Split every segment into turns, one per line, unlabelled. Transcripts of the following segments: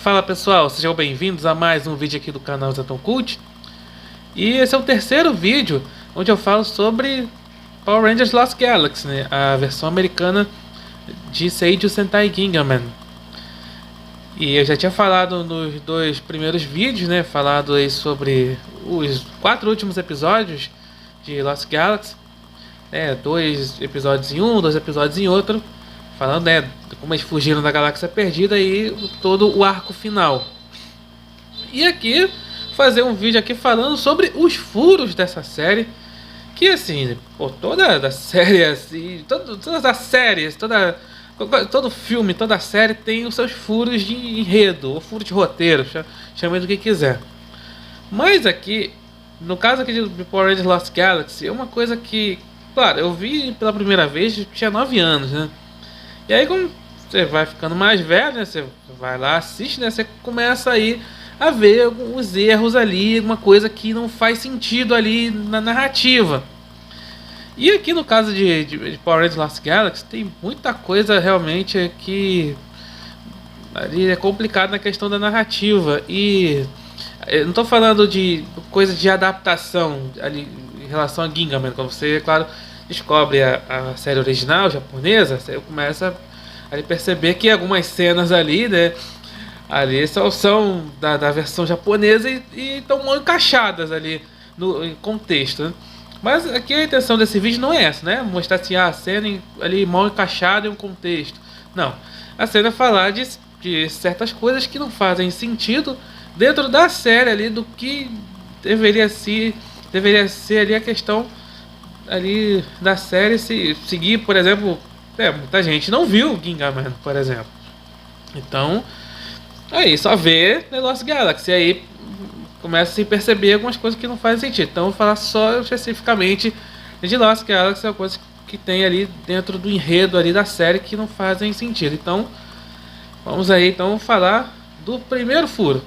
Fala pessoal, sejam bem-vindos a mais um vídeo aqui do canal Zetão Cult. E esse é o terceiro vídeo onde eu falo sobre Power Rangers Lost Galaxy, né? A versão americana de Seiyuu Sentai Gingaman. E eu já tinha falado nos dois primeiros vídeos, né? Falado aí sobre os 4 últimos episódios de Lost Galaxy, né? 2 episódios em um, 2 episódios em outro, falando, né, como eles fugiram da Galáxia Perdida e todo o arco final. E aqui fazer um vídeo aqui falando sobre os furos dessa série, que assim, pô, toda a série assim, todas as séries, todo filme, toda série tem os seus furos de enredo, ou furos de roteiro, chame do que quiser. Mas aqui, no caso aqui de Power Rangers Lost Galaxy, é uma coisa que, claro, eu vi pela primeira vez, tinha 9 anos, né? E aí quando você vai ficando mais velho, né, você vai lá, assiste, né, você começa aí a ver alguns erros ali, alguma coisa que não faz sentido ali na narrativa. E aqui no caso de Power Rangers Lost Galaxy, tem muita coisa realmente que ali é complicado na questão da narrativa. E eu não estou falando de coisas de adaptação ali em relação a Gingaman, quando você, claro, descobre a série original japonesa, você começa a perceber que algumas cenas ali, né, ali são da versão japonesa e estão mal encaixadas ali no contexto, né? Mas aqui a intenção desse vídeo não é essa, né? Mostrar assim, a cena ali mal encaixada em um contexto. Não, a cena é falar de certas coisas que não fazem sentido dentro da série ali, do que deveria ser ali a questão ali da série, se seguir, por exemplo, muita gente não viu Gingaman, por exemplo. Então, aí só vê The Lost Galaxy, aí começa a se perceber algumas coisas que não fazem sentido. Então, vou falar só especificamente de Lost Galaxy, é uma coisa que tem ali dentro do enredo ali da série que não fazem sentido. Então, vamos aí então falar do primeiro furo.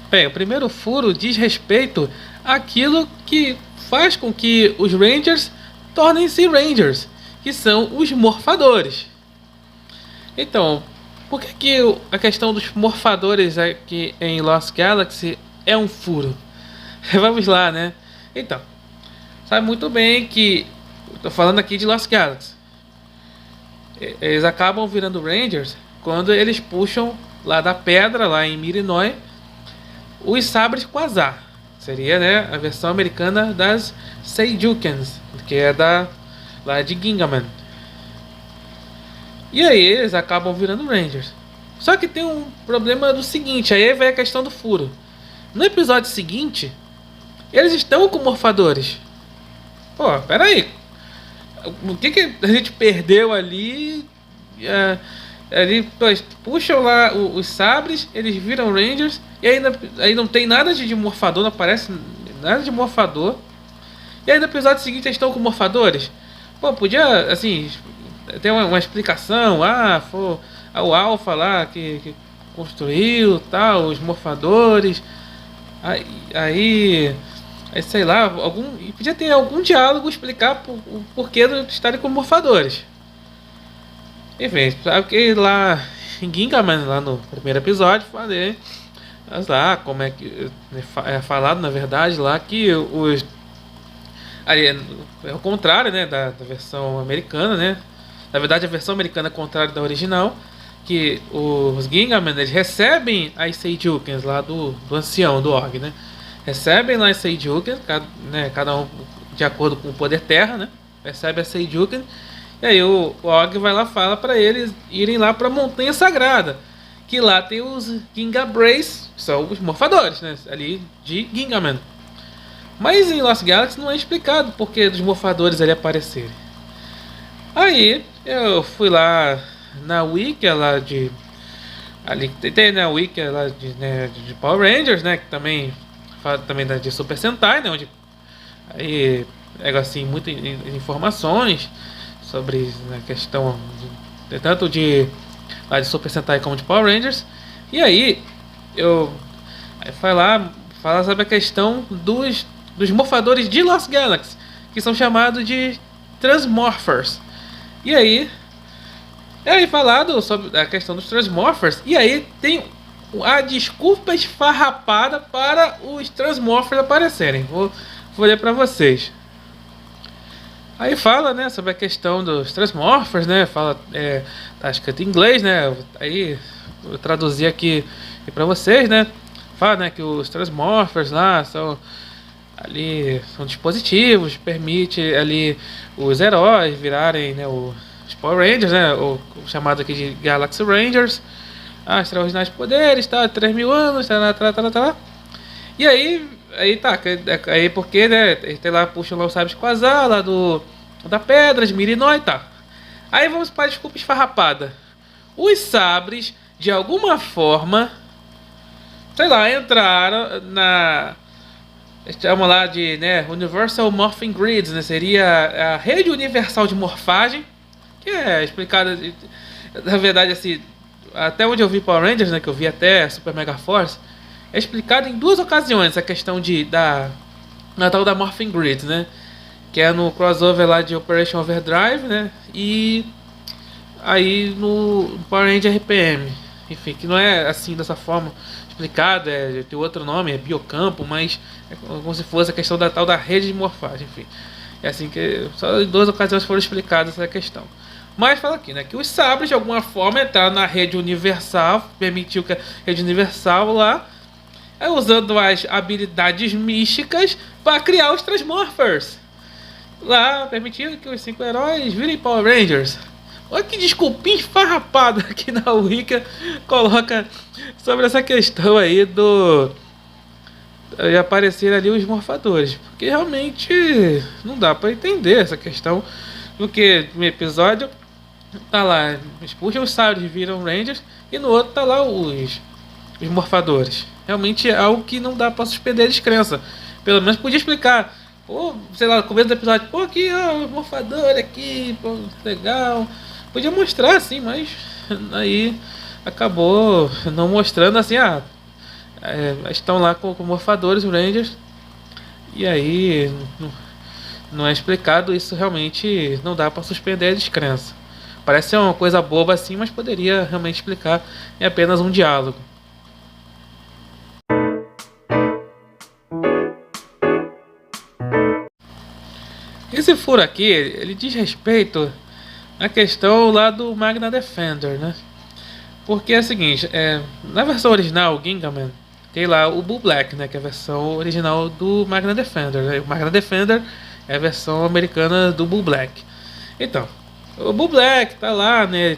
Bem, o primeiro furo diz respeito àquilo que faz com que os Rangers tornem-se Rangers, que são os morfadores. Então, por que a questão dos morfadores aqui em Lost Galaxy é um furo? Vamos lá, né? Então, sabe muito bem que estou falando aqui de Lost Galaxy. Eles acabam virando Rangers quando eles puxam lá da pedra, lá em Mirinoi, os sabres Quasar. Seria, né, a versão americana das Seiyukens, que é lá de Gingaman. E aí eles acabam virando Rangers. Só que tem um problema do seguinte, aí vem a questão do furo. No episódio seguinte, eles estão com morfadores. Pô, pera aí. O que a gente perdeu ali? Eles puxam lá os sabres, eles viram Rangers, e aí não tem nada de morfador, não aparece nada de morfador. E aí no episódio seguinte eles estão com morfadores. Pô, podia, assim, ter uma explicação. Foi o Alpha lá que construiu, tal, os morfadores. Aí sei lá, podia ter algum diálogo explicar o porquê de estarem com morfadores. Enfim, sabe que lá em Gingaman, lá no primeiro episódio, falei, mas lá, como é que é falado, na verdade, lá que os aí é o contrário, né, da versão americana, né? Na verdade, a versão americana é contrária da original, que os Gingaman, eles recebem as Seiyukens lá do ancião, do Org, né? Recebem lá as Seiyukens, cada um de acordo com o poder terra, né? Recebe a Seijuken. E aí o Og vai lá e fala para eles irem lá para a Montanha Sagrada, que lá tem os Gingabrace, que são os morfadores, né, ali de Gingaman. Mas em Lost Galaxy não é explicado porque dos morfadores ali aparecerem. Aí eu fui lá na Wiki lá ali tem na Wiki lá de Power Rangers, né, que também fala também de Super Sentai, né, onde aí pega assim muitas informações sobre a questão tanto de Super Sentai como de Power Rangers. E aí fala sobre a questão dos morfadores de Lost Galaxy, que são chamados de Transmorphers. E aí falado sobre a questão dos Transmorphers. E aí tem a desculpa esfarrapada para os Transmorphers aparecerem. Vou ler para vocês. Aí fala, né, sobre a questão dos Transmorphers, né? Fala, tá escrito em inglês, né? Aí eu traduzi aqui para vocês, né? Fala, né, que os Transmorphers lá são dispositivos, permite ali os heróis virarem, né, os Power Rangers, né, o chamado aqui de Galaxy Rangers, extraordinários poderes, tá, 3.000 anos, tá. E aí tá, aí porque, né, tem lá, puxam lá o sabre de Quasar, lá da pedra, de Mirinói, tá. Aí vamos para a desculpa esfarrapada. Os sabres, de alguma forma, sei lá, entraram chamam lá de, né, Universal Morphing Grids, né, seria a rede universal de morfagem, que é explicada, na verdade, assim, até onde eu vi Power Rangers, né, que eu vi até Super Mega Force, é explicado em 2 ocasiões a questão na tal da Morphing Grid, né, que é no crossover lá de Operation Overdrive, né, e aí no Power Ranger RPM, enfim, que não é assim dessa forma explicado, tem outro nome, é biocampo, mas é como se fosse a questão da tal da rede de morfagem, enfim. É assim que só em 2 ocasiões foram explicadas essa questão. Mas fala aqui, né, que os sabres de alguma forma entraram na rede universal, permitiu que a rede universal lá, usando as habilidades místicas para criar os Transmorphers. Lá, permitindo que os 5 heróis virem Power Rangers. Olha que desculpinha esfarrapada aqui na Wicca coloca sobre essa questão aí de aparecer ali os morfadores. Porque realmente não dá pra entender essa questão. Porque no episódio tá lá, eles puxam os sabres e viram Rangers, e no outro tá lá os morfadores. Realmente é algo que não dá pra suspender a descrença. Pelo menos podia explicar. Pô, sei lá, no começo do episódio, pô, aqui, ó, o morfador aqui, pô, legal. Podia mostrar assim, mas aí acabou não mostrando assim, estão lá com morfadores, Rangers, e aí não é explicado, isso realmente não dá para suspender a descrença. Parece ser uma coisa boba assim, mas poderia realmente explicar em apenas um diálogo. Esse furo aqui, ele diz respeito à questão lá do Magna Defender, né? Porque é o seguinte, na versão original, o Gingaman, tem lá o Bull Black, né? Que é a versão original do Magna Defender, né? O Magna Defender é a versão americana do Bull Black. Então, o Bull Black tá lá, né?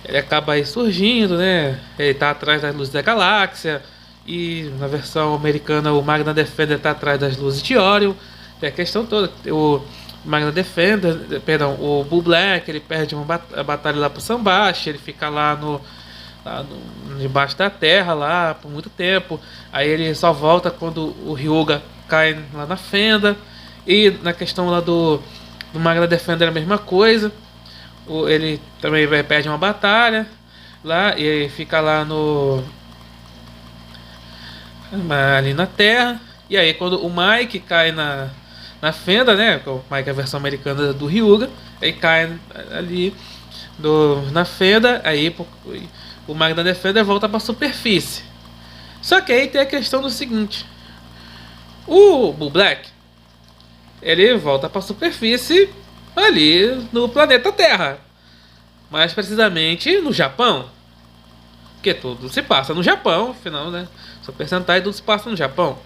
Ele acaba aí surgindo, né? Ele tá atrás das luzes da galáxia. E na versão americana, o Magna Defender tá atrás das luzes de Orion. Tem a questão toda. O Magna Defender, perdão, o Bull Black, ele perde uma batalha lá pro Sambashi, ele fica lá debaixo da terra lá por muito tempo. Aí ele só volta quando o Ryuga cai lá na fenda. E na questão lá do Magna Defender é a mesma coisa. Ele também perde uma batalha lá e ele fica lá ali na terra. E aí quando o Mike cai na fenda, né? O Mike é a versão americana do Ryuga. Aí cai ali na fenda. Aí o Magna Defender volta para a superfície. Só que aí tem a questão do seguinte: o Bull Black, ele volta para a superfície ali no planeta Terra, mais precisamente no Japão, porque tudo se passa no Japão, afinal, né? Super Sentai tudo se passa no Japão.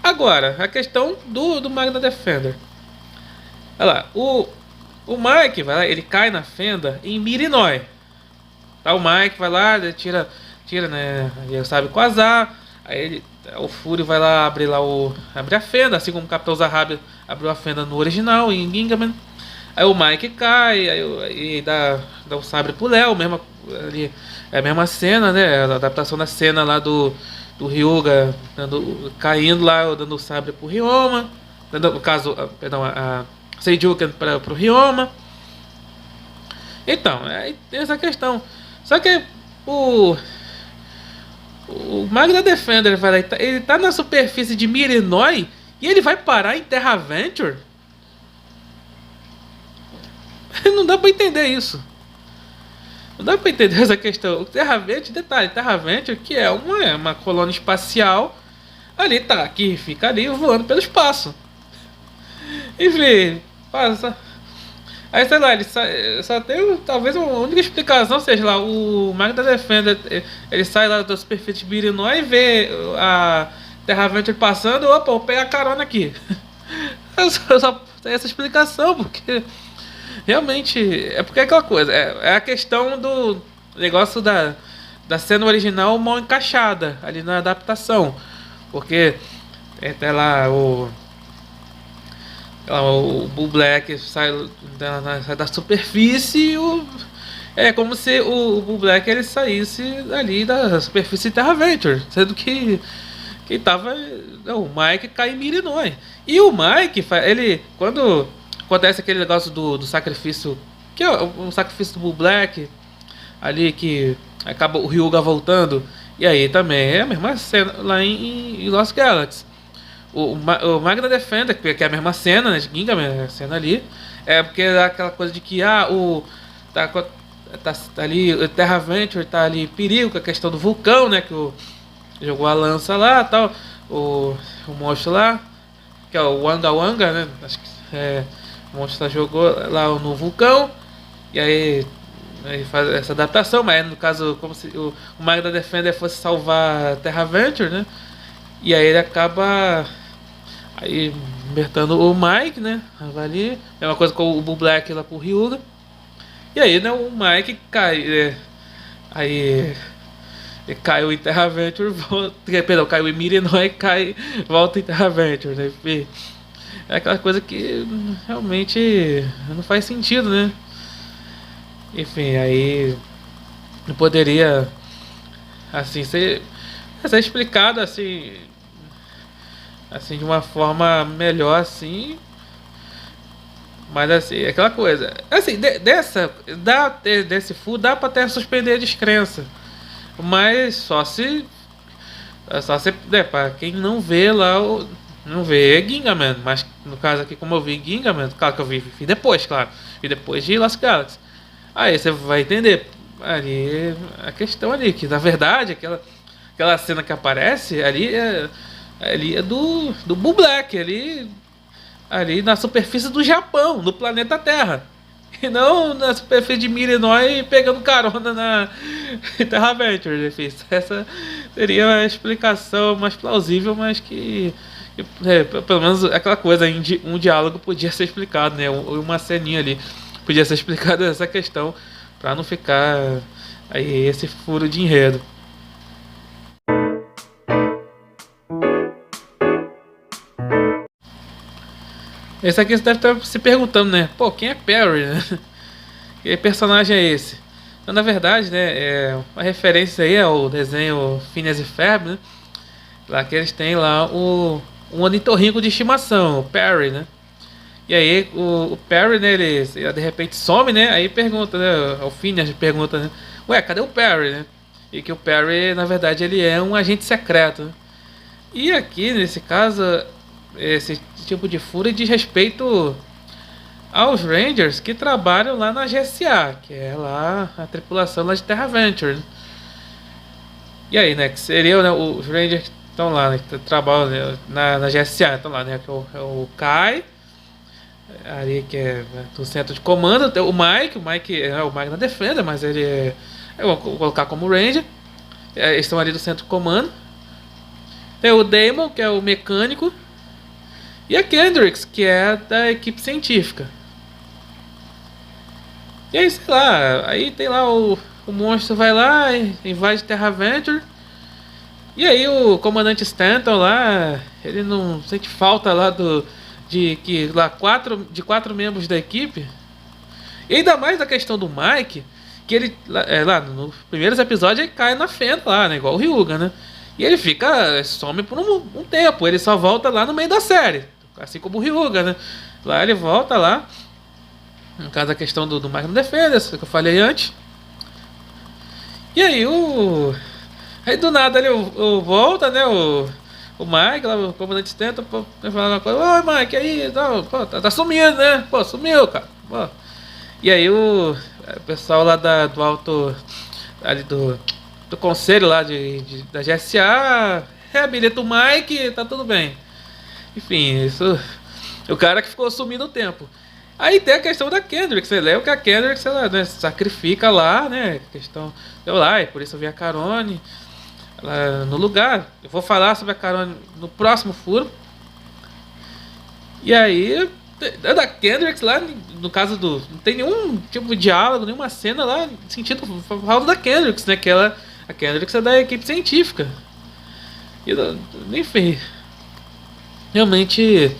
Agora, a questão do Magna Defender. Olha lá, o Mike vai lá, ele cai na fenda em Mirinói. Tá, o Mike vai lá, ele tira, né? Ele sabe Quasar. Aí o Fury vai lá, abre a fenda, assim como o Capitão Zahabi abriu a fenda no original, em Gingaman. Aí o Mike cai, aí dá o sabre pro Léo, ali, é a mesma cena, né? A adaptação da cena lá do Ryuga caindo lá, dando o sabre pro Ryoma, no caso, perdão, a Seijuken pro Ryoma. Então, aí tem essa questão. Só que o Magna Defender ele tá na superfície de Mirinói e ele vai parar em Terra Venture? Não dá pra entender isso. Não dá pra entender essa questão. O Terra Venture, detalhe, Terra Venture, que é uma colônia espacial, ali tá, que fica ali voando pelo espaço. Enfim, passa. Aí sei lá, ele só tem talvez uma única explicação, seja lá, o Magna Defender, ele sai lá da superfície de Birinó e vê a Terra Venture passando, opa, vou pegar carona aqui. Eu só tenho essa explicação, porque realmente, é porque é aquela coisa, é a questão do negócio da cena original mal encaixada ali na adaptação. Porque tem até o Bull Black sai da superfície é como se o Bull Black ele saísse ali da superfície de Terra Venture, sendo que quem tava o Mike cai em Mirinói. E o Mike, ele quando acontece aquele negócio do sacrifício, que é o sacrifício do Bull Black ali, que acaba o Hyuga voltando, e aí também é a mesma cena lá em Lost Galaxy. O Magna Defender, que é a mesma cena, né, de Ginga, a cena ali, é porque é aquela coisa de que tá ali, o Terra Venture tá ali em perigo com a questão do vulcão, né, que jogou a lança lá, tal, o monstro lá, que é o Wanga Wanga, né, acho que o monstro jogou lá no vulcão, e aí faz essa adaptação, mas no caso como se o Magna Defender fosse salvar a Terra Venture, né, e aí ele acaba aí libertando o Mike, né? Vai ali. É uma coisa com o Bull Black lá pro Ryuga. E aí, né, o Mike cai. Aí ele caiu em Terra Venture, perdão, caiu em Mirinói e volta em Terra Venture, né? E é aquela coisa que realmente não faz sentido, né? Enfim, aí poderia assim ser explicado assim de uma forma melhor assim, mas assim é aquela coisa assim desse full dá para até suspender a descrença, mas só se para quem não vê lá não vê Gingaman, mas no caso aqui como eu vi Gingaman, claro que eu vi depois, claro, e depois de Lost Galaxy, aí você vai entender ali a questão ali que na verdade aquela cena que aparece ali é do Bull Black, ali na superfície do Japão, no planeta Terra. E não na superfície de Mirinói pegando carona na Terra Venture. Enfim, essa seria a explicação mais plausível, mas que pelo menos aquela coisa, um diálogo podia ser explicado, né? Uma ceninha ali podia ser explicada essa questão, para não ficar aí esse furo de enredo. Esse aqui você deve estar se perguntando, né? Pô, quem é Perry, né? Que personagem é esse? Então, na verdade, né, uma referência aí ao desenho Phineas e Ferb, né? Lá que eles têm lá um ornitorrinco de estimação, o Perry, né? E aí o Perry, né, ele de repente some, né? Aí pergunta, né? O Phineas pergunta, né? Ué, cadê o Perry, né? E que o Perry, na verdade, ele é um agente secreto, né? E aqui, nesse caso, esse tipo de fúria diz respeito aos Rangers que trabalham lá na GSA, que é lá a tripulação lá de Terra Venture, né? E aí, né, que seria, né, os Rangers que estão lá, né, que trabalham, né, na GSA, estão lá, né, que é o Kai, ali que é, né, do centro de comando, tem o Mike é o Mike na defesa, mas ele eu vou colocar como Ranger, eles estão ali do centro de comando. Tem o Damon, que é o mecânico, e a Kendricks, que é da equipe científica. E aí, sei lá, aí tem lá o monstro vai lá, invade Terra Venture. E aí o comandante Stanton lá, ele não sente falta lá de que lá quatro membros da equipe. E ainda mais da questão do Mike, que ele lá nos primeiros episódios ele cai na fenda lá, né, igual o Ryuga, né? E ele some por um tempo, ele só volta lá no meio da série, assim como o Ryuga, né? Lá ele volta lá, no caso a questão do Magnum Defenders, que eu falei antes. E aí aí do nada ele volta, né? O Mike, lá, o comandante tenta falar uma coisa, oi Mike, aí, tá sumindo, né? Pô, sumiu, cara. Pô. E aí o pessoal lá do alto, ali do conselho lá da GSA reabilita o Mike, tá tudo bem. Enfim, isso. O cara que ficou sumido o tempo. Aí tem a questão da Kendrick, você lembra que a Kendrick, ela, né, sacrifica lá, né? Questão. Deu lá, e por isso eu vi a Carone ela, no lugar. Eu vou falar sobre a Carone no próximo furo. E aí, da Kendrick lá, no caso do. Não tem nenhum tipo de diálogo, nenhuma cena lá, sentido falando da Kendrick, né? Que ela. A Kendrick é da equipe científica. E, enfim. Realmente.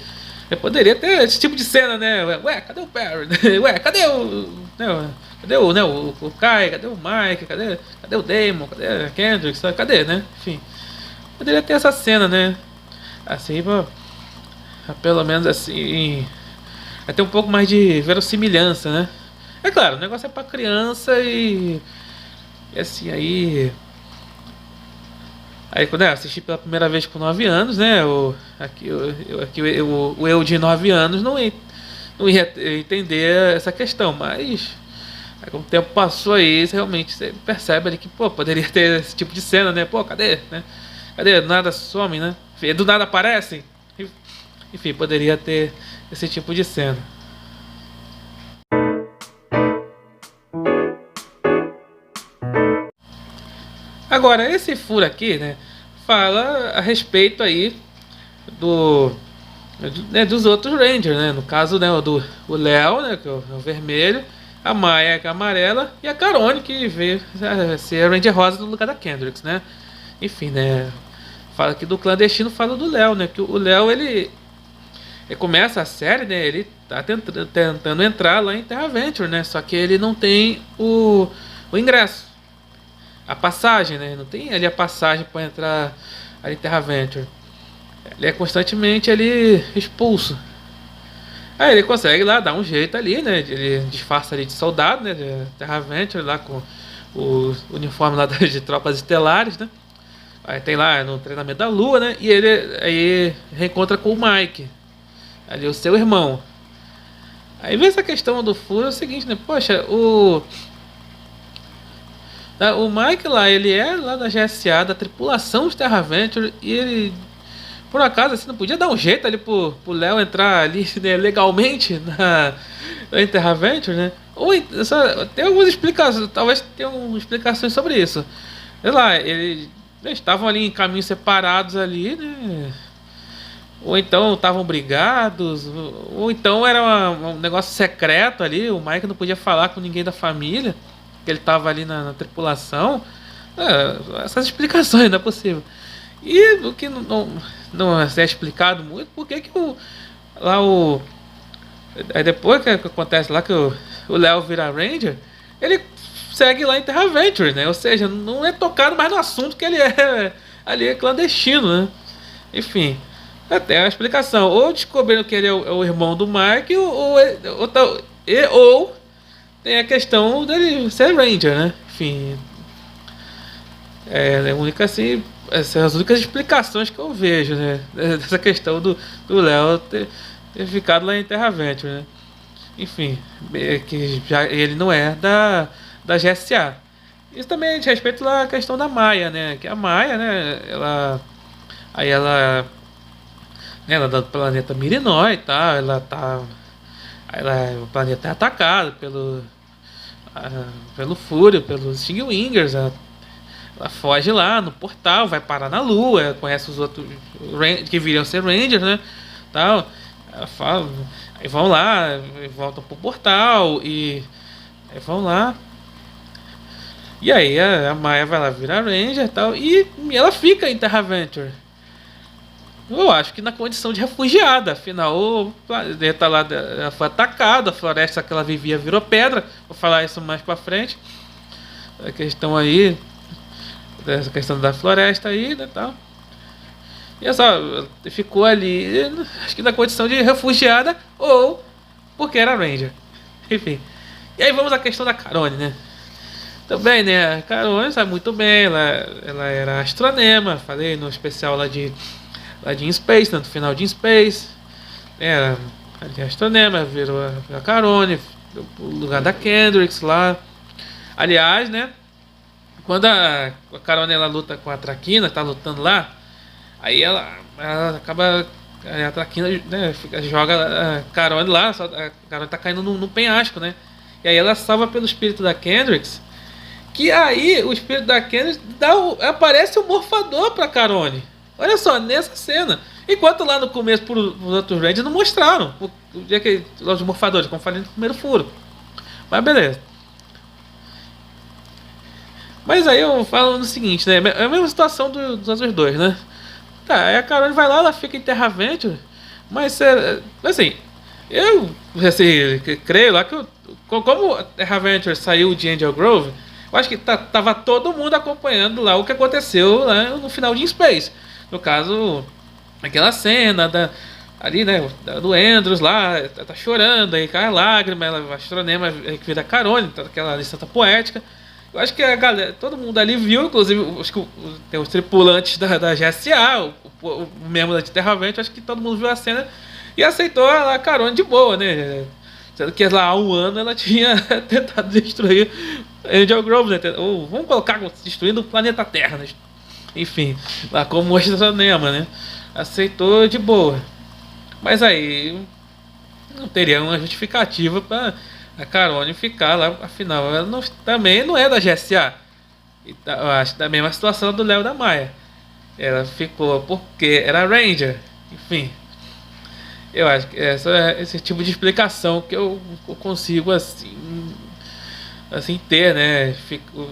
Eu poderia ter esse tipo de cena, né? Ué, cadê o Perry? Ué, cadê o. Né, cadê o, né, o Kai? Cadê o Mike? Cadê o Damon? Cadê a Kendrick? Cadê, né? Enfim. Poderia ter essa cena, né? Assim, pelo menos assim. Vai ter um pouco mais de verossimilhança, né? É claro, o negócio é pra criança e assim, aí. Aí quando eu assisti pela primeira vez com 9 anos, né? O eu de 9 anos não ia entender essa questão, mas aí, como o tempo passou aí, realmente você percebe ali que, pô, poderia ter esse tipo de cena, né? Pô, cadê? Né? Cadê? Do nada some, né? Do nada aparecem. Enfim, poderia ter esse tipo de cena. Agora, esse furo aqui, né? Fala a respeito aí do né, dos outros Rangers, né? No caso, né, o Léo, né, que é o vermelho, a Maya, que é a amarela, e a Carone, que veio ser a Ranger Rosa no lugar da Kendricks, né? Enfim, né? Fala aqui do clandestino, fala do Léo, né? Que o Léo, ele começa a série, né? Ele tá tentando entrar lá em Terra Venture, né? Só que ele não tem o ingresso, a passagem, né? Não tem ali a passagem para entrar ali em Terra Venture. Ele é constantemente ali expulso. Aí ele consegue lá dar um jeito ali, né? Ele disfarça ali de soldado, né? De Terra Venture lá com o uniforme lá de tropas estelares, né? Aí tem lá no treinamento da Lua, né? E ele aí reencontra com o Mike, ali o seu irmão. Aí vem essa questão do furo, é o seguinte, né? Poxa, o Mike lá, ele é lá da GSA, da tripulação de Terra Venture, e ele, por acaso, assim, não podia dar um jeito ali pro Léo entrar ali, né, legalmente na Terra Venture, né? Ou tem algumas explicações, talvez tenham explicações sobre isso. Sei lá, eles estavam ali em caminhos separados ali, né? Ou então estavam brigados, ou então era um negócio secreto ali, o Mike não podia falar com ninguém da família, que ele estava ali na tripulação. Essas explicações não é possível. E o que não é explicado muito, por que lá o. Aí depois que acontece lá que o Léo vira Ranger, ele segue lá em Terra Venture, né? Ou seja, não é tocado mais no assunto que ele é ali é clandestino, né? Enfim. Até a explicação. Ou descobriram que ele é o irmão do Mike, ou tem a questão dele ser Ranger, né? Enfim. É a única assim. Essas são as únicas explicações que eu vejo, né? Dessa questão do Léo ter ficado lá em Terra Venture, né? Enfim, que já ele não é da GSA. Isso também diz respeito à questão da Maia, né? Que a Maia, né? Ela é do planeta Mirinói, tá? O planeta é atacado pelo Fúrio, pelos Stingwingers. Ela foge lá no portal, vai parar na Lua, conhece os outros que viriam ser Rangers, né? Tal. Ela fala, aí vão lá, voltam pro portal e aí vão lá. E aí a Maia vai lá virar Ranger e tal, e ela fica em Terra Venture. Eu acho que na condição de refugiada, afinal o planeta lá ela foi atacado, a floresta que ela vivia virou pedra. Vou falar isso mais pra frente. A questão aí, essa questão da floresta aí, né, tal. E é só, ficou ali, acho que na condição de refugiada ou porque era Ranger. Enfim. E aí vamos à questão da Carone, né? Também, né? A Carone sabe muito bem, ela era astronema, falei no especial lá de In Space, no final de In Space. Era astronema, virou a Carone, pro lugar da Kendricks lá. Aliás, né? Quando a Carone ela luta com a Traquina, tá lutando lá, aí ela acaba. A Traquina, né, joga a Carone lá, só, a Carone tá caindo no penhasco, né? E aí ela salva pelo espírito da Kendricks. Que aí o espírito da Kendricks aparece o morfador pra Carone. Olha só, nessa cena. Enquanto lá no começo, os outros Rangers não mostraram o dia que os morfadores, como falei no primeiro furo. Mas beleza. Mas aí eu falo no seguinte, né? É a mesma situação dos outros dois, né? Tá, aí a Carone vai lá, ela fica em Terra Venture, mas assim, eu assim, creio lá que como a Terra Venture saiu de Angel Grove, eu acho que tava todo mundo acompanhando lá o que aconteceu lá no final de In Space. No caso, aquela cena ali, né, do Andrews lá, tá chorando, aí cai a lágrima, ela astronema que vira Carone, tá aquela licença poética. Eu acho que a galera, todo mundo ali viu, inclusive acho que tem os tripulantes da GSA, o membro da Terra Vente, acho que todo mundo viu a cena e aceitou a Carone de boa, né? Sendo que lá há um ano ela tinha tentado destruir Angel Grove, né? Ou vamos colocar destruindo o planeta Terra, né? Enfim, lá como o Astronema, né? Aceitou de boa. Mas aí não teria uma justificativa para a Carone ficar lá, afinal, ela também não é da GSA. E eu acho da mesma situação do Léo da Maia. Ela ficou porque era Ranger. Enfim, eu acho que esse tipo de explicação que eu consigo assim ter, né?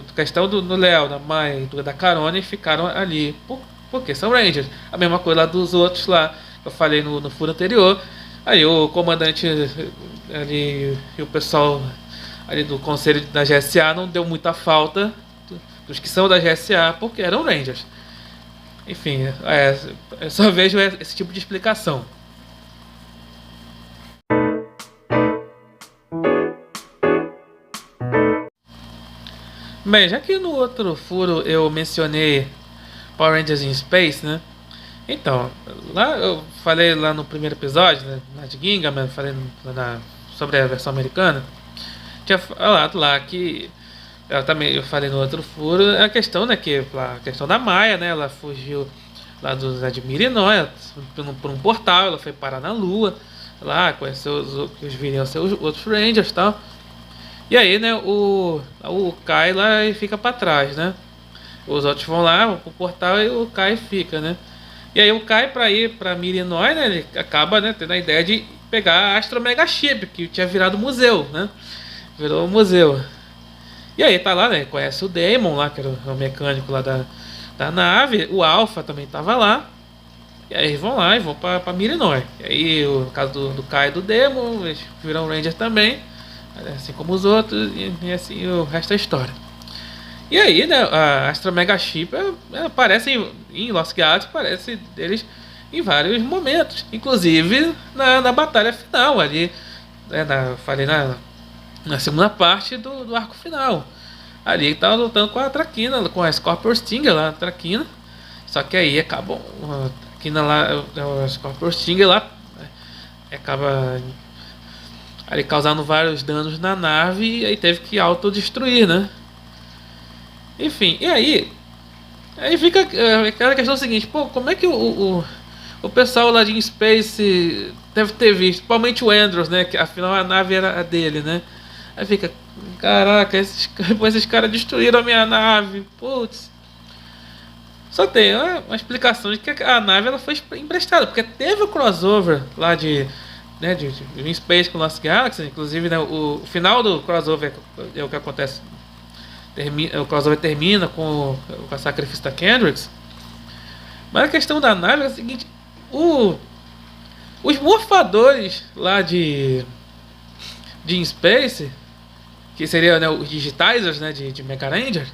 A questão do Léo, da Maia e da Carone ficaram ali porque são Rangers. A mesma coisa lá dos outros lá, que eu falei no furo anterior. Aí o comandante ali e o pessoal ali do conselho da GSA não deu muita falta dos que são da GSA porque eram Rangers. Enfim, eu só vejo esse tipo de explicação. Bem, já que no outro furo eu mencionei Power Rangers in Space, né? Então, lá eu falei lá no primeiro episódio, né, lá de Gingaman, falei sobre a versão americana. Tinha falado lá que eu falei no outro furo a questão, né, que a questão da Maia, né, ela fugiu lá dos Admirinóia por um portal, ela foi parar na Lua, lá conheceu os viriam ser os outros Rangers e tal. E aí, né, o Kai lá e fica pra trás, né? Os outros vão lá pro portal e o Kai fica, né? E aí o Kai pra ir pra Mirinói, né, ele acaba, né, tendo a ideia de pegar a Astro Mega Ship, que tinha virado museu, né? Virou um museu. E aí tá lá, né, conhece o Damon lá, que era o mecânico lá da nave, o Alpha também tava lá. E aí vão lá e vão pra Mirinói. E aí o caso do Kai e do Damon, eles viram Ranger também, assim como os outros, e assim o resto é história. E aí, né, a Astra Mega Chip aparece em Lost Galaxy, aparece deles em vários momentos, inclusive na batalha final ali, né, falei na segunda parte do arco final. Ali ele tava lutando com a Traquina, com a Scorpion Stinger lá, a Traquina. Só que aí acabam a Traquina lá, a Scorpion Stinger lá, acaba ali causando vários danos na nave e aí teve que autodestruir, né? Enfim, e aí fica aquela questão seguinte, pô, como é que o pessoal lá de In Space deve ter visto, principalmente o Andrews, né, que afinal a nave era a dele, né? Aí fica, caraca, esses caras destruíram a minha nave, putz. Só tem uma explicação de que a nave ela foi emprestada, porque teve o crossover lá de In Space com Lost Galaxy, inclusive, né, o final do crossover é o que acontece. O crossover termina com o sacrifício da Kendricks. Mas a questão da nave é a seguinte: os morfadores lá de In Space, que seriam, né, os digitizers, né, de Mega Ranger,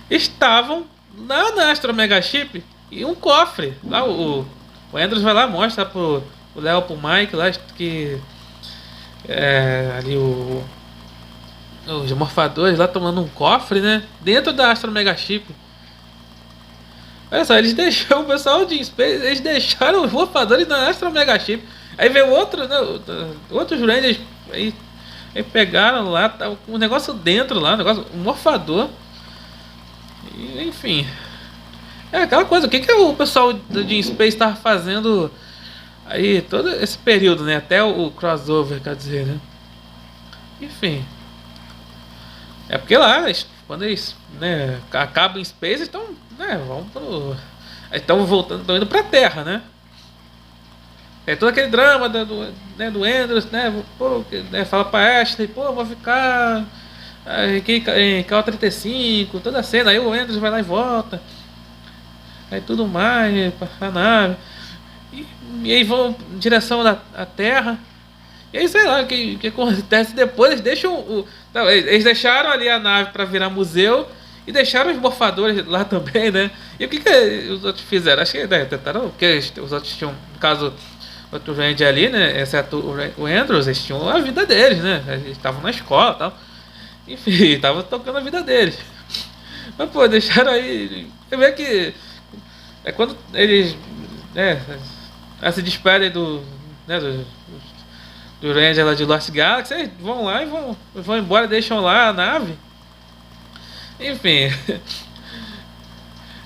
estavam lá na Astro Mega Chip e um cofre. Lá o Andrews vai lá, mostra pro Léo, pro Mike lá que ali os morfadores lá tomando um cofre, né? Dentro da Astro Mega Chip. Olha só, eles deixaram o pessoal de Space, eles deixaram os morfadores na Astro Mega Chip. Aí veio outro, né? Outros Rangers aí Aí pegaram lá, tava com um negócio dentro lá, um morfador. E, enfim. É aquela coisa, o que o pessoal de Space tava fazendo aí todo esse período, né? Até o crossover, quer dizer, né? Enfim. É porque lá, quando eles, né, acabam em Space, então, né, vão pro. Estão voltando, estão indo pra Terra, né? É todo aquele drama né, do Andrews, né? Pô, né, fala pra Ashley, pô, vou ficar aqui em KO-35, toda a cena, aí o Andrews vai lá e volta. Aí tudo mais, pra nave. E, e aí vão em direção à Terra. E aí sei lá o que acontece depois, eles deixam não, eles deixaram ali a nave pra virar museu e deixaram os morfadores lá também, né? E o que os outros fizeram? Acho que né, tentaram, porque os outros tinham, no caso, o outro Randy ali, né? Exceto o Andrews, eles tinham a vida deles, né? Eles estavam na escola e tal. Enfim, estavam tocando a vida deles. Mas pô, deixaram aí. Você vê que é quando eles né, se despedem né, do Ranger lá de Lost Galaxy, eles vão lá e vão embora, deixam lá a nave. Enfim,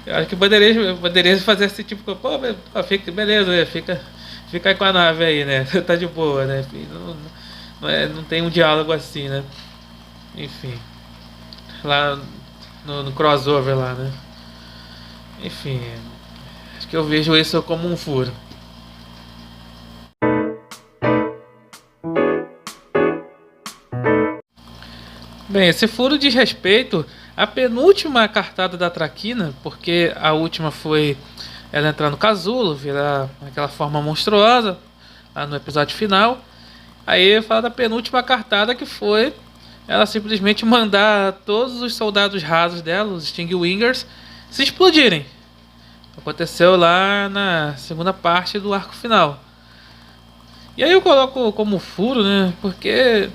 eu acho que poderia fazer esse tipo de pô, fica, beleza, fica aí com a nave aí, né? Tá de boa, né? Enfim, não tem um diálogo assim, né? Enfim, lá no crossover lá, né? Enfim, acho que eu vejo isso como um furo. Bem, esse furo diz respeito à penúltima cartada da Traquina, porque a última foi ela entrar no casulo, virar aquela forma monstruosa, lá no episódio final. Aí fala da penúltima cartada, que foi ela simplesmente mandar todos os soldados rasos dela, os Stingwingers, se explodirem. Aconteceu lá na segunda parte do arco final. E aí eu coloco como furo, né? Porque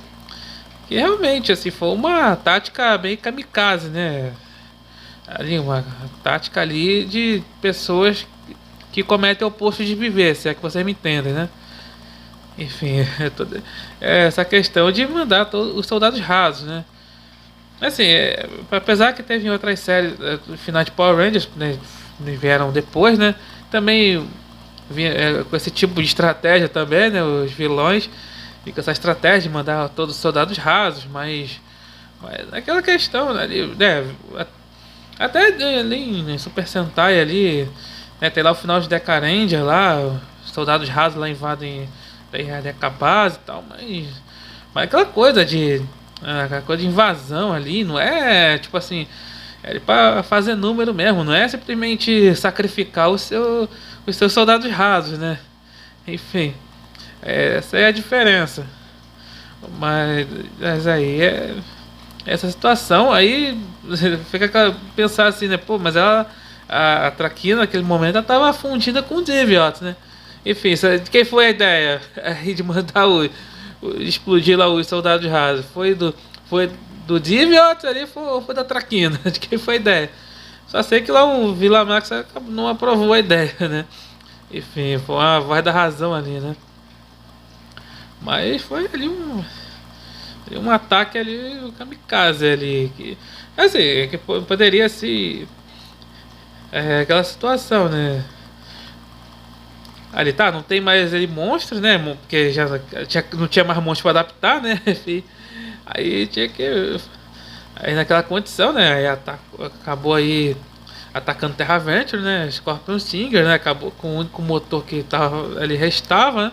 que realmente assim foi uma tática bem kamikaze, né? Ali uma tática ali de pessoas que cometem o oposto de viver, se é que vocês me entendem, né? Enfim, essa questão de mandar todos os soldados rasos, né? Assim, apesar que teve outras séries, final de Power Rangers, né, vieram depois, né? Também vinha com esse tipo de estratégia também, né? Os vilões e com essa estratégia de mandar todos os soldados rasos, mas aquela questão, né, até ali em Super Sentai ali, né, tem lá o final de Dekaranger lá, os soldados rasos lá invadem a base e tal, mas aquela coisa aquela coisa de invasão ali, não é tipo assim, é para fazer número mesmo, não é simplesmente sacrificar os seus soldados rasos, né? Enfim, essa é a diferença. Mas aí essa situação aí fica pensar assim, né? Pô, mas a Traquina naquele momento ela tava fundida com o Deviot, né? Enfim, quem foi a ideia aí de mandar explodir lá os soldados rasos? Foi do Deviot ali, foi da Traquina? De quem foi a ideia? Só sei que lá o Vila Max não aprovou a ideia, né? Enfim, foi uma voz da razão ali, né? Mas foi ali um ataque ali, um kamikaze ali. Assim, que poderia se. Aquela situação, né? Ali tá, não tem mais ali monstros, né? Porque não tinha mais monstros para adaptar, né? Aí tinha que. Aí naquela condição, né? Aí acabou aí atacando Terra Venture, né? Scorpion Stinger, né? Acabou com o único motor que tava, ali restava, né?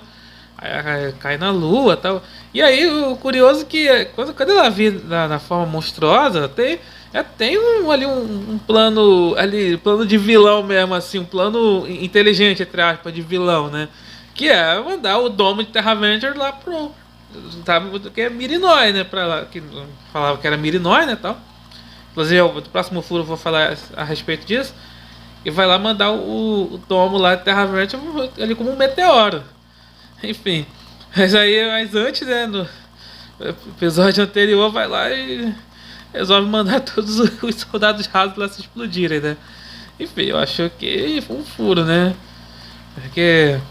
Aí cai na lua e tal. E aí o curioso que quando ela vir na forma monstruosa, tem um plano ali, plano de vilão mesmo, assim, um plano inteligente, entre aspas, de vilão, né? Que é mandar o domo de Terra Venture lá pro. Sabe, que é Mirinói, né? Pra lá, que falava que era Mirinói, né? Tal. Inclusive, no próximo furo eu vou falar a respeito disso. E vai lá mandar o domo lá de Terra Venture ali como um meteoro. Enfim, mas antes, né, no episódio anterior, vai lá e resolve mandar todos os soldados rasos lá se explodirem, né? Enfim, eu acho que foi um furo, né? Porque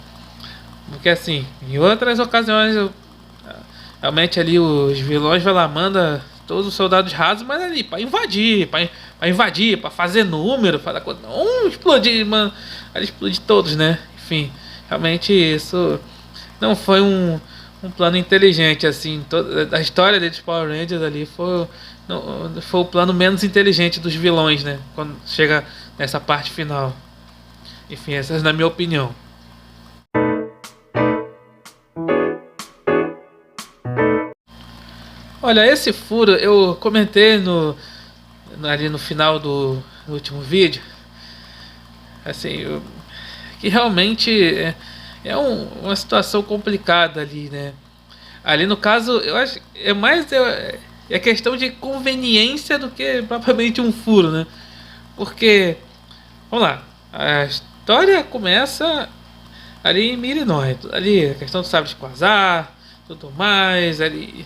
assim, em outras ocasiões Realmente ali os vilões vai lá, manda todos os soldados rasos, mas ali pra invadir, pra invadir, pra fazer número, para não explodir, mano. Ali explodir todos, né? Enfim, realmente isso não foi um plano inteligente, assim. Toda a história dos Power Rangers ali foi, foi o plano menos inteligente dos vilões, né? Quando chega nessa parte final. Enfim, essa é na minha opinião. Olha, esse furo eu comentei ali no final do último vídeo. Assim, que realmente uma situação complicada ali, né? Ali no caso, eu acho que é mais é questão de conveniência do que propriamente um furo, né? Porque, vamos lá, a história começa ali em Mirinói, ali a questão do sabre de quasar, tudo mais, ali.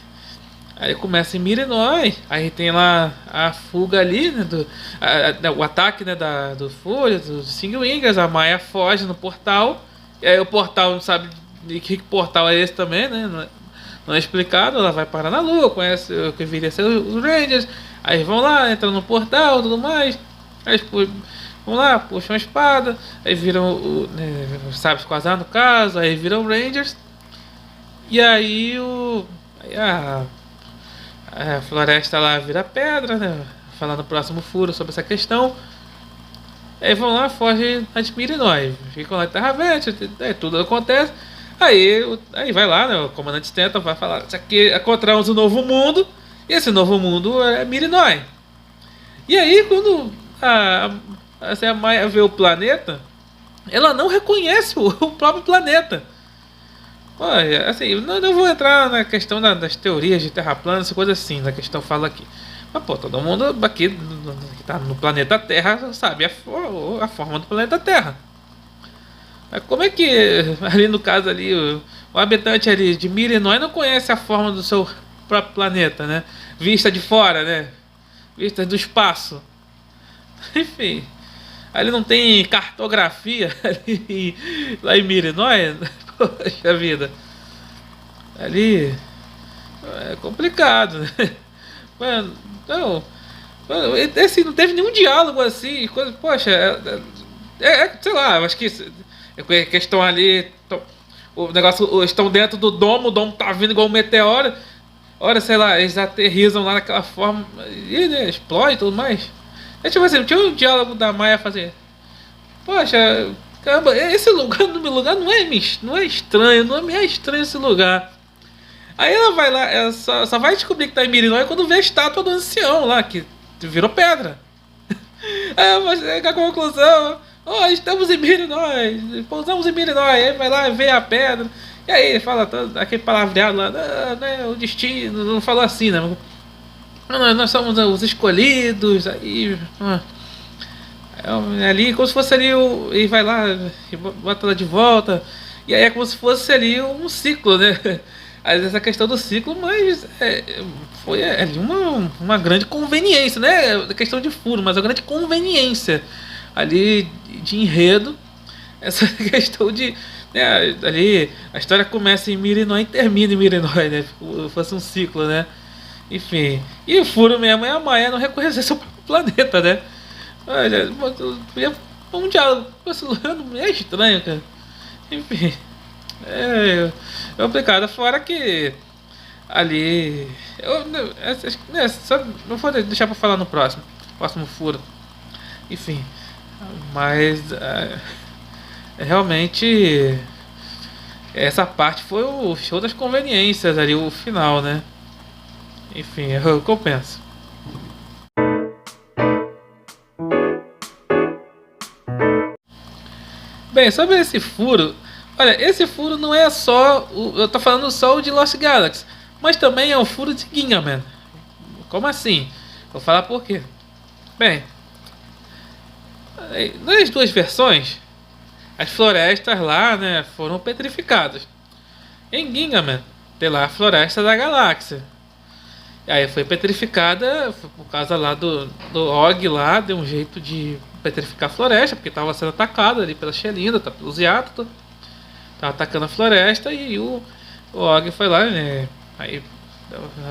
Aí começa em Mirinói, aí tem lá a fuga ali, né, o ataque, né, do Fúria, dos Stingwingers, a Maia foge no portal, e aí o portal não sabe de que portal é esse também, né, não é explicado, ela vai parar na Lua, conhece o que viria a ser os Rangers, aí vão lá, entram no portal e tudo mais, aí vão lá, puxam a espada, aí viram sabe, quasar no caso, aí viram Rangers, e aí aí a floresta lá vira pedra, né? Falar no próximo furo sobre essa questão. Aí vão lá, fogem, admirem nós. Ficam lá em Terra Verde, tudo acontece. Aí vai lá, né? O comandante Stanton vai falar: isso aqui encontramos um novo mundo. E esse novo mundo é Mirinói. E aí, quando a Maia vê o planeta, ela não reconhece o próprio planeta. Olha, assim, não vou entrar na questão das teorias de terra plana, essa coisa assim, na questão fala aqui. Mas, pô, todo mundo aqui que tá no planeta Terra sabe a forma do planeta Terra. Mas como é que, ali no caso ali, o habitante ali de Mirinói não conhece a forma do seu próprio planeta, né? Vista de fora, né? Vista do espaço. Enfim, ali não tem cartografia ali, lá em Mirinói. Poxa vida. Ali é complicado, né? Mano, não. Mano, assim, não teve nenhum diálogo assim. Coisa, poxa, sei lá, eu acho que é questão ali. O negócio, estão dentro do domo, o domo tá vindo igual um meteoro. Ora, sei lá, eles aterrizam lá naquela forma e né, explode e tudo mais. É tipo assim, tinha um diálogo da Maia fazer. Poxa, caramba, esse lugar no meu lugar não é estranho, não é estranho esse lugar. Aí ela vai lá, ela só vai descobrir que tá em Mirinói quando vê a estátua do ancião lá, que virou pedra. Aí ela vai chegar à conclusão, estamos em Mirinói, pousamos em Mirinói, aí vai lá ver a pedra. E aí ele fala todo, aquele palavreado lá, né, o destino, não falou assim, né? Nós somos os escolhidos, aí... ali como se fosse ali e vai lá e bota ela de volta e aí é como se fosse ali um ciclo, né? Essa questão do ciclo, mas foi ali uma grande conveniência, né? A questão de furo, mas a grande conveniência ali de enredo, essa questão de né, ali a história começa em Mirinói e termina em Mirinói, né? Fosse um ciclo, né? Enfim, e o furo mesmo é a Maia não reconhecer seu próprio planeta, né? Olha, um diálogo com esse lugar não é estranho, cara. Enfim, é complicado. Fora que ali. Só não vou deixar pra falar no próximo furo. Enfim, mas realmente essa parte foi o show das conveniências ali, o final, né? Enfim, eu compenso. Bem, sobre esse furo, olha, esse furo não é só. Eu tô falando só o de Lost Galaxy, mas também é o furo de Gingaman. Como assim? Vou falar por quê. Bem, nas duas versões, as florestas lá, né, foram petrificadas. Em Gingaman, tem lá a floresta da galáxia. E aí foi petrificada por causa lá do Og lá, deu um jeito de petrificar a floresta, porque estava sendo atacado ali pela Shelinda, pelos Yato, tava atacando a floresta e o Og foi lá, né, Aí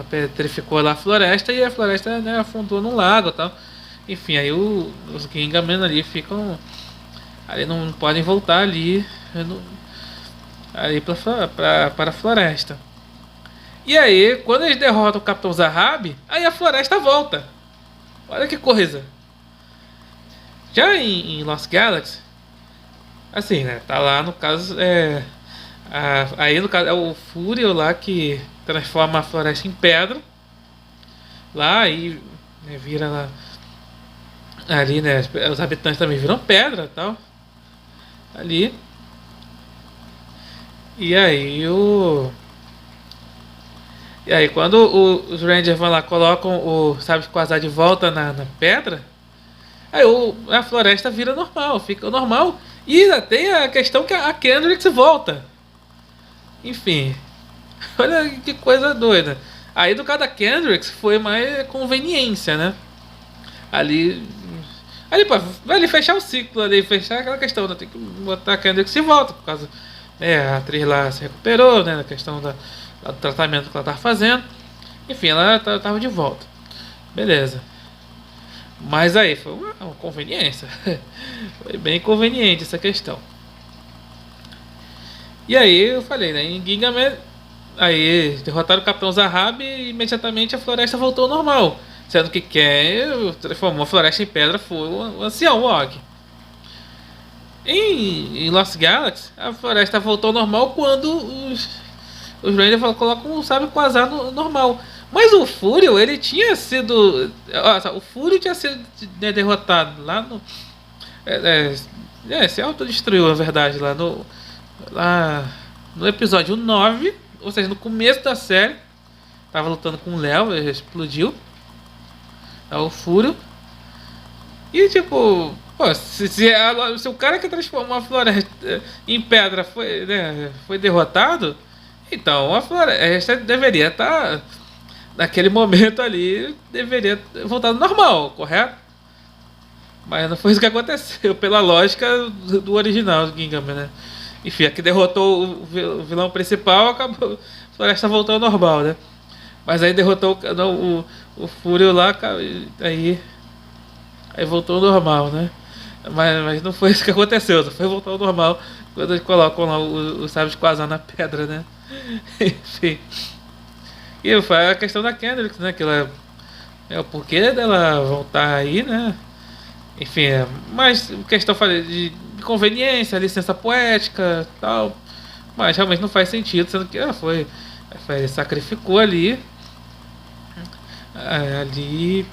petrificou lá a floresta e a floresta, né, afundou no lago e tal. Enfim, aí os Gingamen ali ficam. Ali não podem voltar ali. Ali para a floresta. E aí, quando eles derrotam o Capitão Zahabi, aí a floresta volta. Olha que coisa. Já em Lost Galaxy, assim, né? Tá lá no caso. Aí no caso é o Fúrio lá que transforma a floresta em pedra. Lá e, né, vira lá. Ali, né? Os habitantes também viram pedra e tal. Ali. E aí E aí quando os Rangers vão lá, colocam o Sábio de Quasar de volta na pedra. Aí a floresta vira normal, fica normal. E ainda tem a questão que a Kendrix volta. Enfim. Olha que coisa doida. Aí do caso da Kendrix foi mais conveniência, né? Ali. Ali pra ali fechar o ciclo ali, fechar aquela questão, né? Tem que botar a Kendrix de volta, por causa. A atriz lá se recuperou, né? Na questão do tratamento que ela tava fazendo. Enfim, ela tava de volta. Beleza. Mas aí foi uma conveniência. Foi bem conveniente essa questão. E aí eu falei, né? Em Gingaman, aí derrotaram o Capitão Zahabi e imediatamente a floresta voltou ao normal. Sendo que quem transformou a floresta em pedra foi o ancião Og. Em Lost Galaxy, a floresta voltou ao normal quando os Rangers colocam o Sábio Quasar no normal. Mas o Fúrio, ele tinha sido. O Fúrio tinha sido, né, derrotado lá no. Se autodestruiu, na verdade, lá no episódio 9, ou seja, no começo da série. Tava lutando com o Léo, ele explodiu. O Fúrio. E tipo. Pô, se o cara que transformou a floresta em pedra foi derrotado, então a floresta deveria estar. Naquele momento ali, deveria voltar ao normal, correto? Mas não foi isso que aconteceu, pela lógica do original do Gingaman, né? Enfim, a que derrotou o vilão principal, acabou, a floresta voltou ao normal, né? Mas aí derrotou o Fúrio lá, aí voltou ao normal, né? Mas não foi isso que aconteceu, só foi voltar ao normal quando eles colocam lá o Sábio de Quasar na pedra, né? Enfim. E foi a questão da Kendrix, né? Que ela, o porquê dela voltar aí, né? Enfim, mas questão de conveniência, licença poética tal. Mas realmente não faz sentido, sendo que ela sacrificou ali. Ali.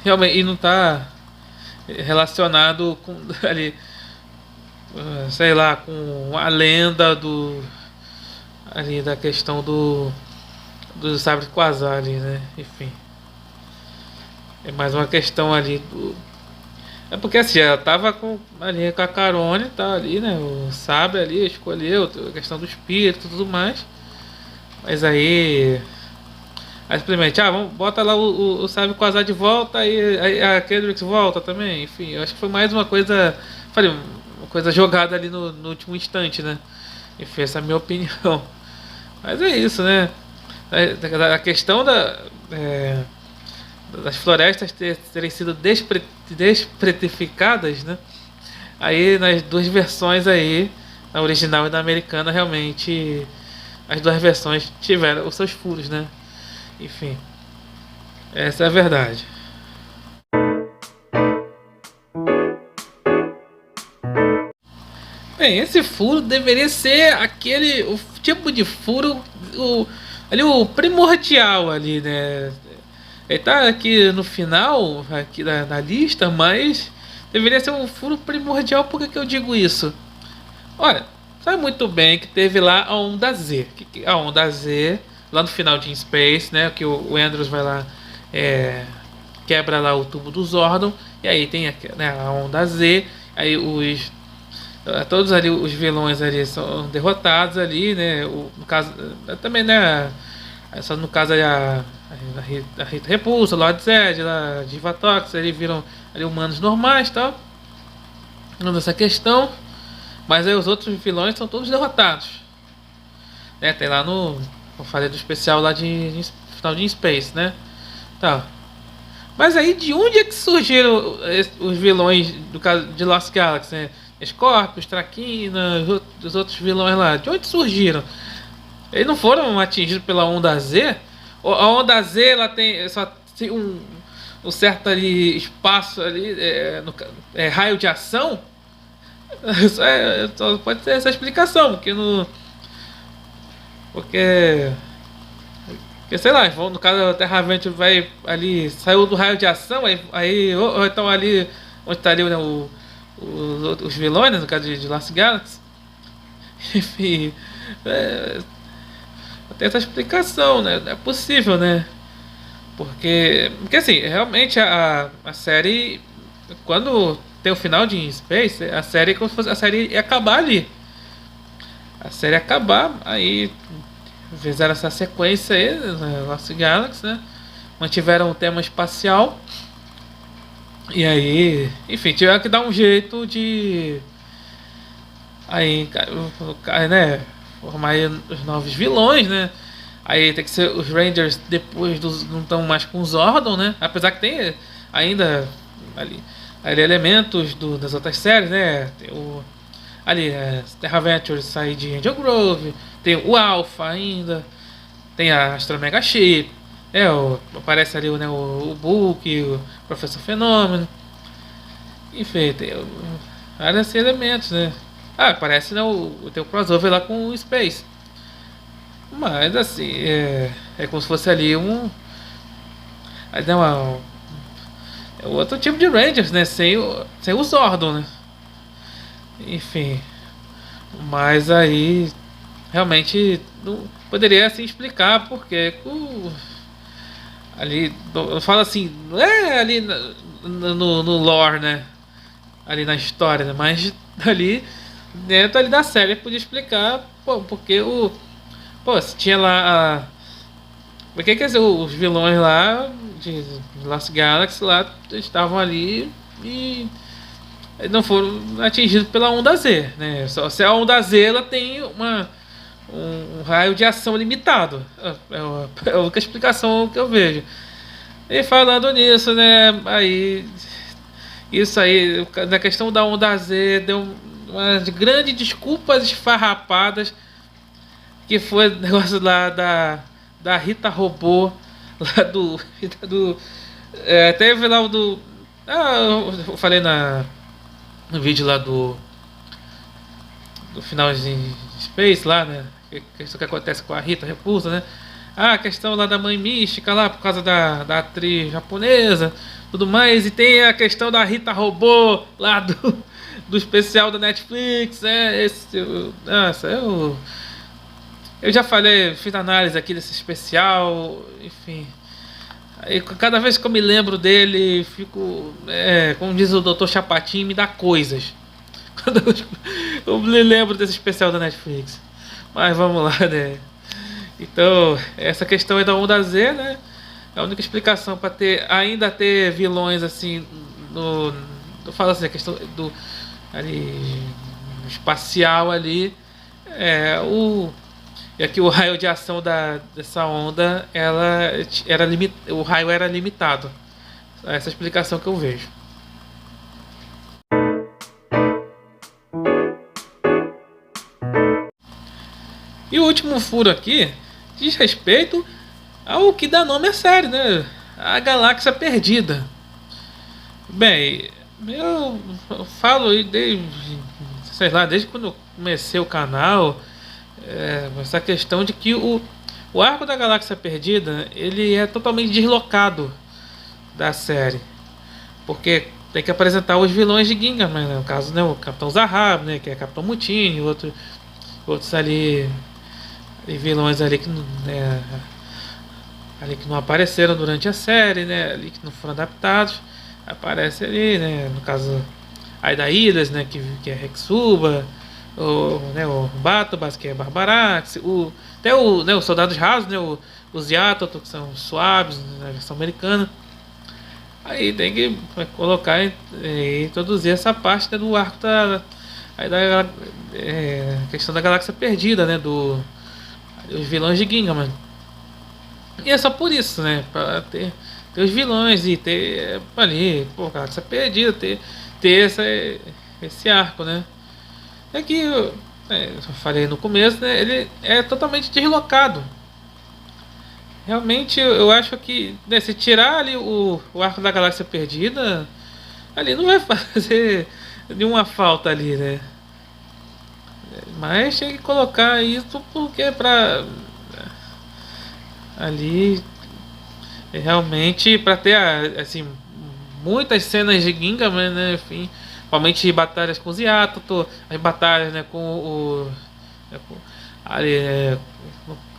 Realmente, e não tá relacionado com ali. Sei lá, com a lenda ali da questão do Sábio de Quasar ali, né? Enfim. É mais uma questão ali do. É porque assim, ela tava ali com a Carone, tá ali, né? O Sábio ali escolheu a questão do espírito e tudo mais. Mas aí. Aí simplesmente, bota lá o Sábio Quasar de volta aí a Kendrix volta também. Enfim, eu acho que foi mais uma coisa. Falei, uma coisa jogada ali no último instante, né? Enfim, essa é a minha opinião. Mas é isso, né? A questão das florestas terem sido despretificadas, né? Aí nas duas versões aí, na original e na americana, realmente as duas versões tiveram os seus furos, né? Enfim, essa é a verdade. Bem, esse furo deveria ser o tipo de furo o primordial ali, né? Ele tá aqui no final aqui na lista, mas deveria ser um furo primordial. Por que eu digo isso? Olha, sabe muito bem que teve lá a Onda Z. A Onda Z, lá no final de In Space, né? Que o Andrews vai lá, quebra lá o tubo do Zordon, e aí tem a Onda Z, aí todos ali os vilões ali são derrotados ali, né? No caso também, né? Só no caso ali a Rita Repulsa, Lord Zed, a Divatox, eles viram ali humanos normais e tal. Nessa questão. Mas aí os outros vilões são todos derrotados. Né? Tem lá Eu falei do especial lá de final de Space, né? Tá. Mas aí de onde é que surgiram os vilões do caso de Lost Galaxy, né? Scorpius, Traquina, os outros vilões lá. De onde surgiram? Eles não foram atingidos pela onda Z? A onda Z ela tem só tem um certo ali espaço ali, raio de ação? Só pode ter essa explicação, porque sei lá, no caso da Terra Venture vai ali, saiu do raio de ação, ou então ali onde estaria, né, os vilões, né, no caso de Lost Galaxy. Enfim, tem essa explicação, né? É possível, né? Porque assim, realmente a série, quando tem o final de Space, a série é como se fosse, a série ia acabar ali. A série ia acabar, aí fizeram essa sequência aí, né, Lost Galaxy, né? Mantiveram o tema espacial. E aí, enfim, tiveram que dar um jeito de. Aí, né? Formar aí os novos vilões, né? Aí tem que ser os Rangers depois dos. Não estão mais com os Zordon, né? Apesar que tem ainda ali elementos das outras séries, né? Tem ali, Terra Venture sai de Angel Grove, tem o Alpha ainda, tem a Astro Mega Chip, aparece ali né, o Book, o Professor Fenômeno, enfim, tem vários elementos, né? Ah, aparece né, tem o crossover lá com o Space, mas assim, é como se fosse ali aí dá outro tipo de Rangers, né? Sem o Zordon, né? Enfim, mas aí realmente não poderia assim explicar porque ali fala assim, não é ali no lore, né? Ali na história, né? Mas ali dentro ali da série podia explicar, pô, porque se tinha lá por que os vilões lá de Lost Galaxy lá estavam ali e não foram atingidos pela onda Z, né? Só se a onda Z ela tem um raio de ação limitado. É a única explicação que eu vejo. E falando nisso, né? Aí isso aí, na questão da onda Z, deu umas grandes desculpas esfarrapadas que foi o negócio lá da Rita Robô, lá do teve lá o do. Eu falei no vídeo lá do final de Space lá, né? Isso que acontece com a Rita Repulsa, né? A questão lá da mãe mística lá, por causa da atriz japonesa, tudo mais. E tem a questão da Rita Robô lá do especial da Netflix, né? Nossa, eu já falei, fiz análise aqui desse especial, enfim. Aí, cada vez que eu me lembro dele, fico. Como diz o Dr. Chapatin, me dá coisas. Quando eu me lembro desse especial da Netflix. Mas vamos lá, né? Então, essa questão aí da onda Z, né? É a única explicação para ainda ter vilões assim. Eu falo assim, a questão do. Ali. Espacial ali. E aqui o raio de ação dessa onda, o raio era limitado. Essa é a explicação que eu vejo. E o último furo aqui diz respeito ao que dá nome à série, né? A Galáxia Perdida. Bem, eu falo aí desde quando eu comecei o canal. Essa questão de que o arco da Galáxia Perdida ele é totalmente deslocado da série, porque tem que apresentar os vilões de Gingam, né? No caso, né, o Capitão Zahab, né, que é Capitão Mutini, outros ali vilões ali que não apareceram durante a série, né, ali que não foram adaptados, aparece ali, né, no caso Aida Idas, né, que é Rexuba, o Batobas, que é Barbarax, até os Soldados Rasos, né, os Yatoto, que são suaves na versão americana. Aí tem que colocar e introduzir essa parte, né, do arco da questão da Galáxia Perdida, né, os vilões de Gingaman. E é só por isso, né? Pra ter os vilões e ter ali, pô, Galáxia Perdida, ter esse arco, né? É que eu falei no começo, né? Ele é totalmente deslocado. Realmente eu acho que, né, se tirar ali o arco da Galáxia Perdida, ali não vai fazer nenhuma falta ali, né? Mas tem que colocar isso porque pra ali realmente pra ter assim muitas cenas de Gingaman, né? Enfim, principalmente batalhas com os Yatato, as batalhas, né, com o ali,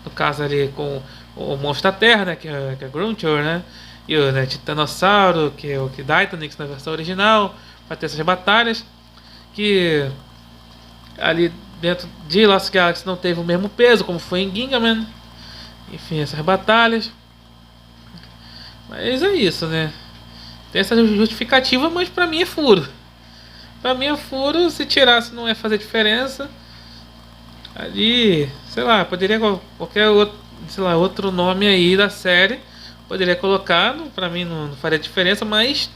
no caso ali com o monstro da Terra, né, que é Gruntor, né? E o, né, Titanossauro, que é o Kidaitonyx na versão original, para ter essas batalhas que ali dentro de Lost Galaxy não teve o mesmo peso como foi em Gingaman. Enfim, essas batalhas. Mas é isso, né? Tem essa justificativa, mas pra mim é furo. Pra mim é furo, se tirasse não ia fazer diferença. Ali, sei lá, poderia qualquer outro, sei lá, outro nome aí da série. Poderia colocar, pra mim não faria diferença, mas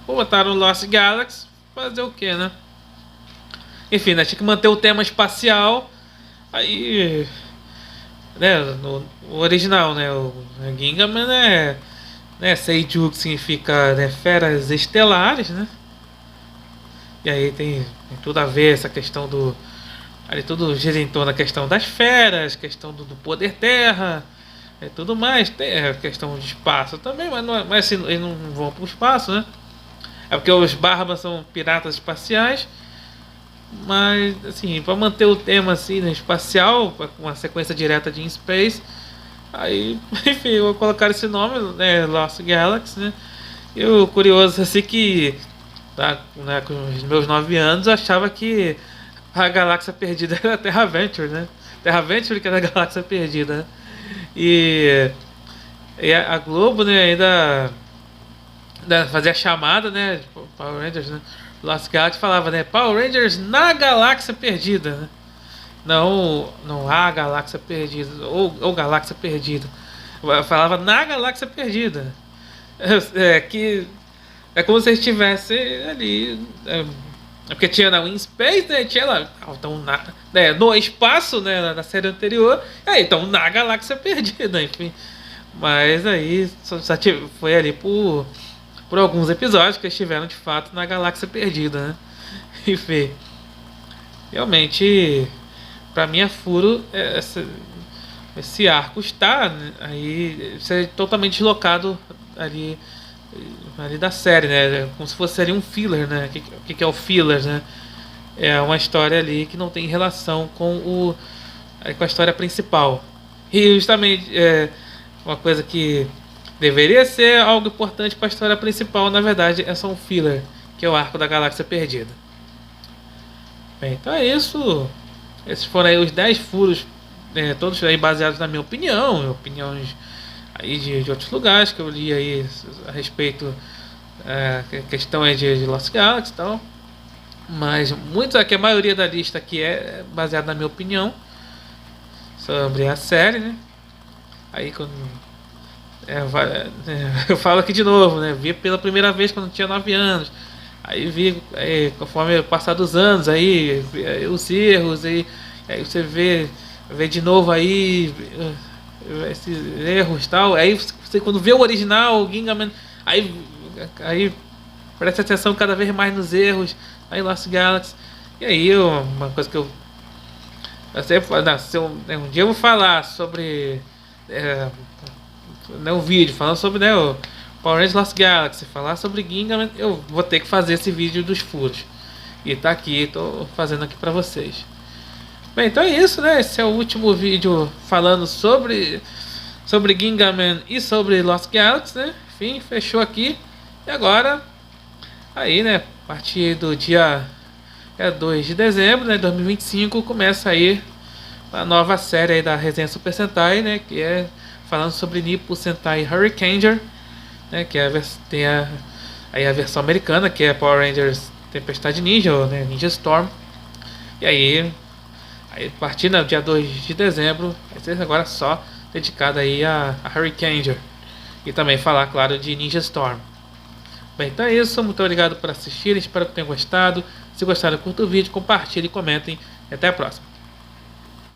pô, botaram Lost Galaxy, fazer o que, né? Enfim, né, tinha que manter o tema espacial. Aí, né, no original, né, o Gingaman né, Seiju, que significa, né, feras estelares, né? E aí tem tudo a ver essa questão do ali tudo gira em torno da questão das feras, questão do poder terra, tudo mais, tem a questão de espaço também, mas, mas assim, eles não vão para o espaço, né? É porque os Barbas são piratas espaciais. Mas, assim, para manter o tema assim, né, espacial, com uma sequência direta de In Space, aí, enfim, eu vou colocar esse nome, né, Lost Galaxy, né? E o curioso, assim, que tá, né, com os meus 9 anos, eu achava que a Galáxia Perdida era a Terra Venture, né? Terra Venture que era a Galáxia Perdida, né? E, e a Globo, né, ainda fazia a chamada, né, de Power Rangers, né? Lost Galaxy falava, né? Power Rangers na Galáxia Perdida, né? Não a Galáxia Perdida, ou Galáxia Perdida. Falava na Galáxia Perdida. Que é como se estivesse ali. Porque tinha na WinSpace, né? Tinha lá. Então, né, no espaço, né? Na série anterior. Então, na Galáxia Perdida, enfim. Mas aí foi ali por alguns episódios que estiveram de fato na Galáxia Perdida, né? Enfim, realmente, pra mim é furo esse arco está, né, aí ser totalmente deslocado ali da série, né? Como se fosse ali um filler, né? O que é o filler, né? É uma história ali que não tem relação com a história principal. E justamente uma coisa que deveria ser algo importante para a história principal, na verdade, é só um filler, que é o arco da Galáxia Perdida. Bem, então é isso. Esses foram aí os 10 furos, todos aí baseados na minha opinião, opiniões aí de outros lugares que eu li aí a respeito questão aí de Lost Galaxy e tal. Mas muitos aqui, a maioria da lista aqui é baseada na minha opinião sobre a série, né? Aí quando eu falo aqui de novo, né? Vi pela primeira vez quando tinha 9 anos. Aí vi, conforme o passar dos anos, aí os erros, aí você vê de novo aí esses erros e tal. Aí você quando vê o original, o Gingaman, aí presta atenção cada vez mais nos erros, aí Lost Galaxy. E aí uma coisa que eu sempre falo, um dia eu vou falar sobre um vídeo falando sobre, né, o Power Rangers Lost Galaxy, falar sobre Gingaman, eu vou ter que fazer esse vídeo dos furos. E tá aqui, tô fazendo aqui pra vocês. Bem, então é isso, né? Esse é o último vídeo falando sobre Gingaman e sobre Lost Galaxy, né? Enfim, fechou aqui. E agora, aí, né, a partir do dia 2 de dezembro, né, 2025, começa aí a nova série aí da resenha Super Sentai, né, que é falando sobre Nippon Sentai Hurricaneger, né, que tem aí a versão americana, que é Power Rangers Tempestade Ninja, ou, né, Ninja Storm. E aí Aí, a partir do dia 2 de dezembro, vai ser agora só dedicado aí a Hurricaneer. E também falar, claro, de Ninja Storm. Bem, então é isso. Muito obrigado por assistir. Espero que tenham gostado. Se gostaram, curta o vídeo, compartilhem, comentem. E até a próxima.